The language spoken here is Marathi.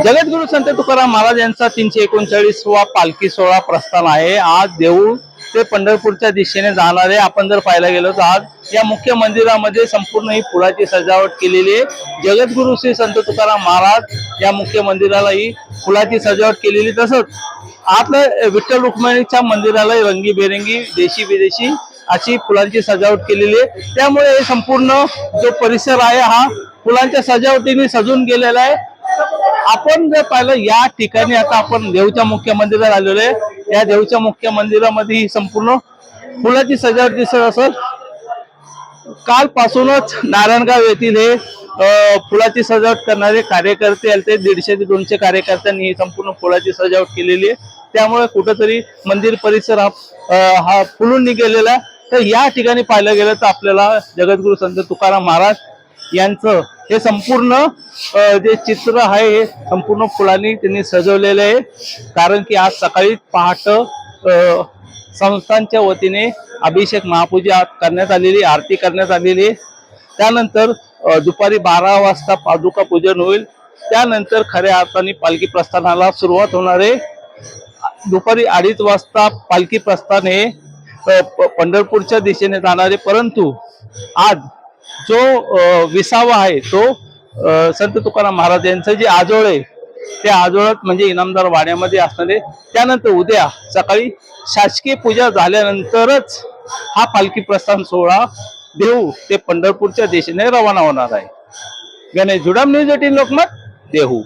जगद्गुरु संत तुकाराम महाराज यांचा 339वा पालखी सोहळा प्रस्थान आहे। आज देऊळ ते पंढरपूरच्या दिशेने जाणार आहे। आपण जर पाहायला गेलो तर आज या मुख्य मंदिरामध्ये संपूर्ण ही फुलाची सजावट केलेली आहे। जगद्गुरु श्री संत तुकाराम महाराज या मुख्य मंदिराला ही फुलाची सजावट केलेली, तसंच आतलं विठ्ठल रुक्मिणीच्या मंदिराला रंगीबेरंगी देशी विदेशी अशी फुलांची सजावट केलेली आहे। त्यामुळे हे संपूर्ण जो परिसर आहे हा फुलांच्या सजावटीने सजून गेलेला आहे। आपण जर पाहिलं या ठिकाणी आता आपण देऊच्या मुख्य मंदिरात आलेलो आहे। या देऊच्या मुख्य मंदिरामध्ये ही संपूर्ण फुलाची सजावट दिसत असेल। कालपासूनच नारायणगाव येथील हे फुलाची सजावट करणारे कार्यकर्ते आले, 150 ते 200 कार्यकर्त्यांनी ही संपूर्ण फुलाची सजावट केलेली आहे। त्यामुळे कुठेतरी मंदिर परिसर हा फुलून निघालेला आहे। तर या ठिकाणी पाहिलं गेलं तर आपल्याला जगद्गुरु संत तुकाराम महाराज यांचं हे संपूर्ण जे चित्र आहे हे संपूर्ण फुलांनी त्यांनी सजवलेले आहे। कारण की आज सकाळी पहाटे संस्थांच्या वतीने अभिषेक महापूजा करण्यात आलेली, आरती करण्यात आलेली। त्यानंतर दुपारी 12 वाजता पादुका पूजन होईल। त्यानंतर खऱ्या अर्थाने पालखी प्रस्थानाला सुरुवात होणार आहे। दुपारी 2:30 वाजता पालखी प्रस्थान हे पंढरपूरच्या दिशेने जाणार आहे। परंतु आज जो विसावा आहे तो संत तुकाराम महाराज यांचं जे आजोळ आहे ते आजोळात म्हणजे इनामदार वाड्यामध्ये असणार आहे। त्यानंतर उद्या सकाळी शासकीय पूजा झाल्यानंतरच हा पालखी प्रस्थान सोहळा देऊ ते पंढरपूरच्या दिशेने रवाना होणार आहे। गणेश जुडाम न्यूज 18 लोकमत देहू।